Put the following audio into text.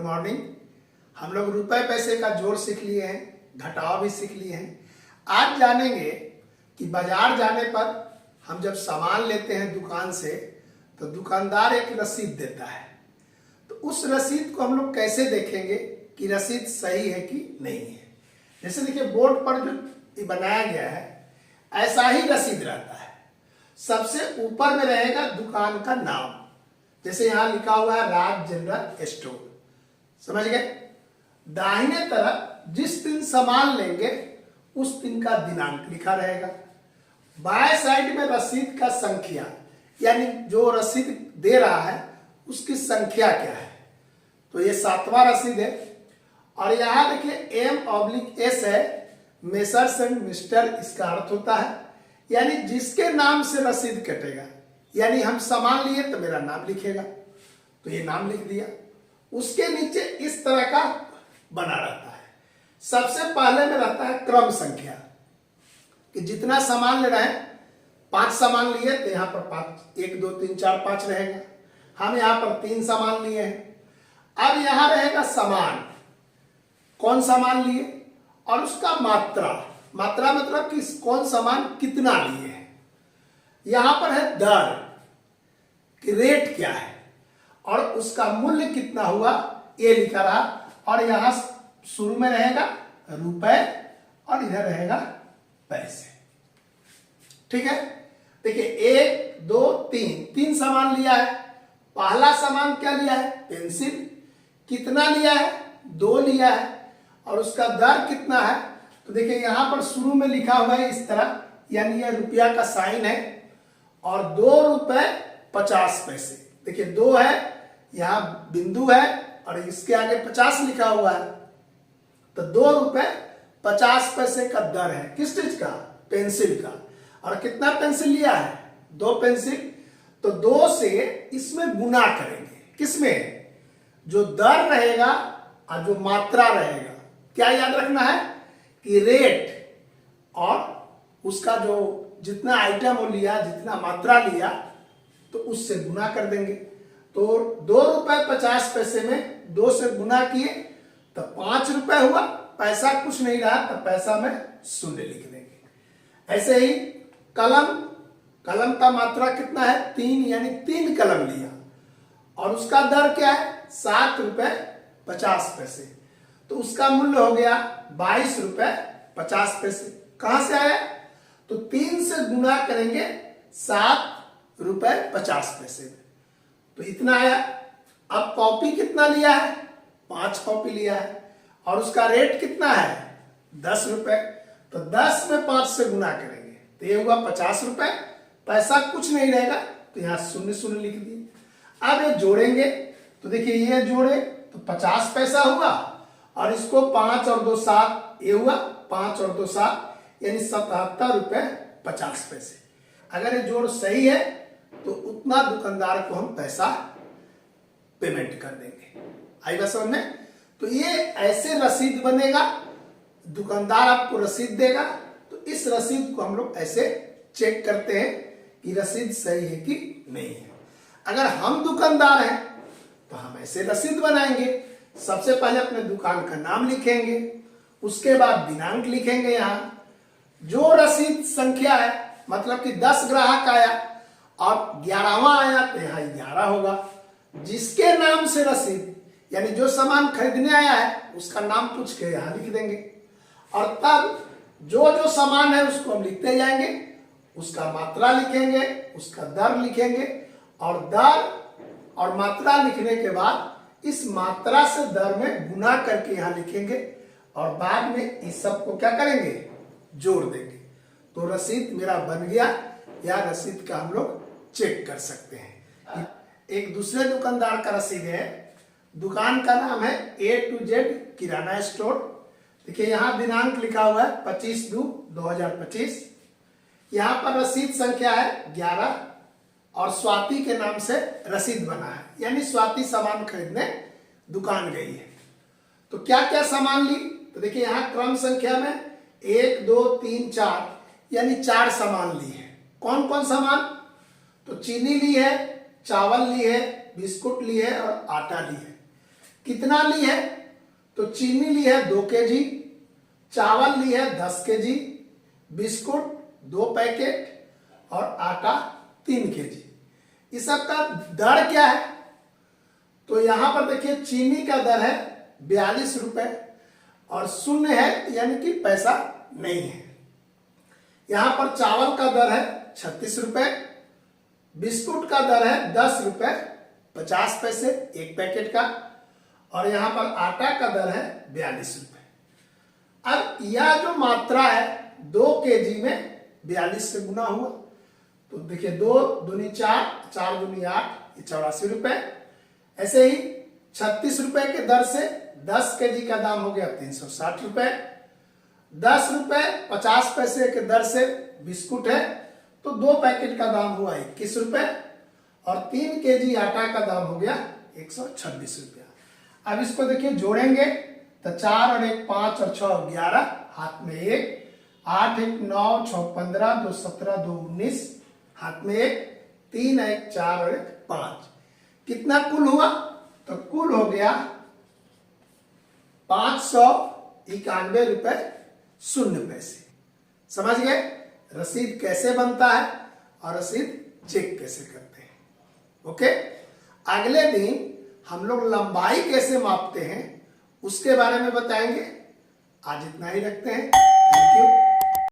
Morning. हम लोग रुपए पैसे का जोड़ सीख लिए हैं, घटाव भी सीख लिए हैं। आज जानेंगे कि बाजार जाने पर हम जब सामान लेते हैं दुकान से तो दुकानदार एक रसीद देता है, तो उस रसीद को हम लोग कैसे देखेंगे कि रसीद सही है कि नहीं है। जैसे देखिए बोर्ड पर जो ये बनाया गया है ऐसा ही रसीद रहता है। सबसे ऊपर में रहेगा दुकान का नाम, जैसे यहाँ लिखा हुआ है राज जनरल स्टोर, समझ गए। दाहिने तरफ जिस दिन सामान लेंगे उस दिन का दिनांक लिखा रहेगा। बाएं साइड में रसीद का संख्या, यानी जो रसीद दे रहा है उसकी संख्या क्या है। तो ये 7वां रसीद है। और यहाँ देखिए M/S है, मेसर्स एंड मिस्टर, इसका अर्थ होता है यानी जिसके नाम से रसीद कटेगा, यानी हम सामान लिए तो मेरा नाम लिखेगा, तो ये नाम लिख दिया। उसके नीचे इस तरह का बना रहता है। सबसे पहले में रहता है क्रम संख्या, कि जितना सामान ले रहे हैं, 5 सामान लिए तो यहाँ पर 5, 1 2 3 4 5 रहेगा। हम यहाँ पर 3 सामान लिए हैं। अब यहाँ रहेगा सामान, कौन सामान लिए और उसका मात्रा, मात्रा मतलब कि कौन सामान कितना लिए हैं। यहां पर है दर, कि रेट क्या है और उसका मूल्य कितना हुआ ये लिखा रहा। और यहां शुरू में रहेगा रुपए और इधर रहेगा पैसे, ठीक है। देखिए 1 2 3 सामान लिया है। पहला सामान क्या लिया है, पेंसिल। कितना लिया है, 2 लिया है। और उसका दर कितना है, तो देखिए यहां पर शुरू में लिखा हुआ है इस तरह, यानी यह रुपया का साइन है। और 2 रुपए 50 पैसे, देखिए 2 है, यहां बिंदु है और इसके आगे 50 लिखा हुआ है। तो 2 रुपए 50 पैसे का दर है, किस चीज का, पेंसिल का। और कितना पेंसिल लिया है, 2 पेंसिल। तो 2 से इसमें गुना करेंगे, किसमें, जो दर रहेगा और जो मात्रा रहेगा। क्या याद रखना है कि रेट और उसका जो जितना आइटम वो लिया, जितना मात्रा लिया, तो उससे गुना कर देंगे। तो 2 रुपए 50 पैसे में 2 से गुना किए तो 5 रुपए हुआ। पैसा कुछ नहीं रहा तो पैसा में 0 लिख देंगे। ऐसे ही कलम, कलम का मात्रा कितना है, 3, यानी 3 कलम लिया और उसका दर क्या है, 7 रुपए 50 पैसे। तो उसका मूल्य हो गया 22 रुपए 50 पैसे। कहां से आया, तो 3 से गुना करेंगे 7 रुपए 50 पैसे में, तो इतना आया। अब कॉपी कितना लिया है, 5 कॉपी लिया है और उसका रेट कितना है, 10 रुपए। तो 10 में 5 से गुना करेंगे तो ये हुआ 50 रुपए। पैसा कुछ नहीं रहेगा तो यहाँ 0 लिख दिए। अब ये जोड़ेंगे तो देखिए ये जोड़े तो 50 पैसा हुआ और इसको 5 और 2 7, ये हुआ 5 और 2 7, यानी 77 रुपए 50 पैसे। अगर ये जोड़ सही है तो उतना दुकानदार को हम पैसा पेमेंट कर देंगे। आई बात समझ में। तो ये ऐसे रसीद बनेगा, दुकानदार आपको रसीद देगा, तो इस रसीद को हम लोग ऐसे चेक करते हैं कि रसीद सही है कि नहीं है। अगर हम दुकानदार हैं तो हम ऐसे रसीद बनाएंगे। सबसे पहले अपने दुकान का नाम लिखेंगे, उसके बाद दिनांक लिखेंगे। यहाँ जो रसीद संख्या है, मतलब कि 10 ग्राहक आया और 11वां आया तो यहाँ 11 होगा। जिसके नाम से रसीद, यानी जो सामान खरीदने आया है उसका नाम पूछ के यहाँ लिख देंगे। और तब जो जो सामान है उसको हम लिखते जाएंगे, उसका मात्रा लिखेंगे, उसका दर लिखेंगे। और दर और मात्रा लिखने के बाद इस मात्रा से दर में गुना करके यहाँ लिखेंगे और बाद में इस सब को क्या करेंगे, जोड़ देंगे। तो रसीद मेरा बन गया, या रसीद का हम लोग चेक कर सकते हैं। एक दूसरे दुकानदार का रसीद है, दुकान का नाम है A to Z kirana store. देखिए यहाँ दिनांक लिखा हुआ है 25/2/2025। यहाँ पर रसीद संख्या है 11 और स्वाति के नाम से रसीद बना है, यानी स्वाति सामान खरीदने दुकान गई है। तो क्या क्या सामान ली, तो देखिए यहाँ क्रम संख्या में 1 2 3 4, यानी 4 सामान ली है। कौन कौन सामान, तो चीनी ली है, चावल ली है, बिस्कुट ली है और आटा ली है। कितना ली है? तो चीनी ली है 2 kg, चावल ली है 10 kg, बिस्कुट 2 पैकेट और आटा 3 kg। इस सब का दर क्या है? तो यहां पर देखिए चीनी का दर है 42 रुपए और शून्य है, यानी कि पैसा नहीं है। यहां पर चावल का दर है 36 रुपए, बिस्कुट का दर है 10 रुपए 50 पैसे एक पैकेट का, और यहां पर आटा का दर है 42 रुपए। अब यह जो मात्रा है 2 kg में 42 से गुना हुआ, तो देखिए 2 दूनी 4, 4 दूनी 8, ये 84 रुपए। ऐसे ही 36 रुपए के दर से 10 kg का दाम हो गया 360 रुपए। 10 रुपए 50 पैसे के दर से बिस्कुट है, तो 2 पैकेट का दाम हुआ 21 रुपए और 3 kg आटा का दाम हो गया 126 रुपया। अब इसको देखिए जोड़ेंगे तो 4 और 1 5 और 6 11, हाथ में 1, 8 1 9 6 15 2 17 2 19, हाथ में 1, 3 1 4 और 1 5। कितना कुल हुआ? तो कुल हो गया 591 रुपए 0 पैसे। समझ गए रसीद कैसे बनता है और रसीद चेक कैसे करते हैं? ओके, अगले दिन हम लोग लंबाई कैसे मापते हैं उसके बारे में बताएंगे। आज इतना ही रखते हैं। Thank you.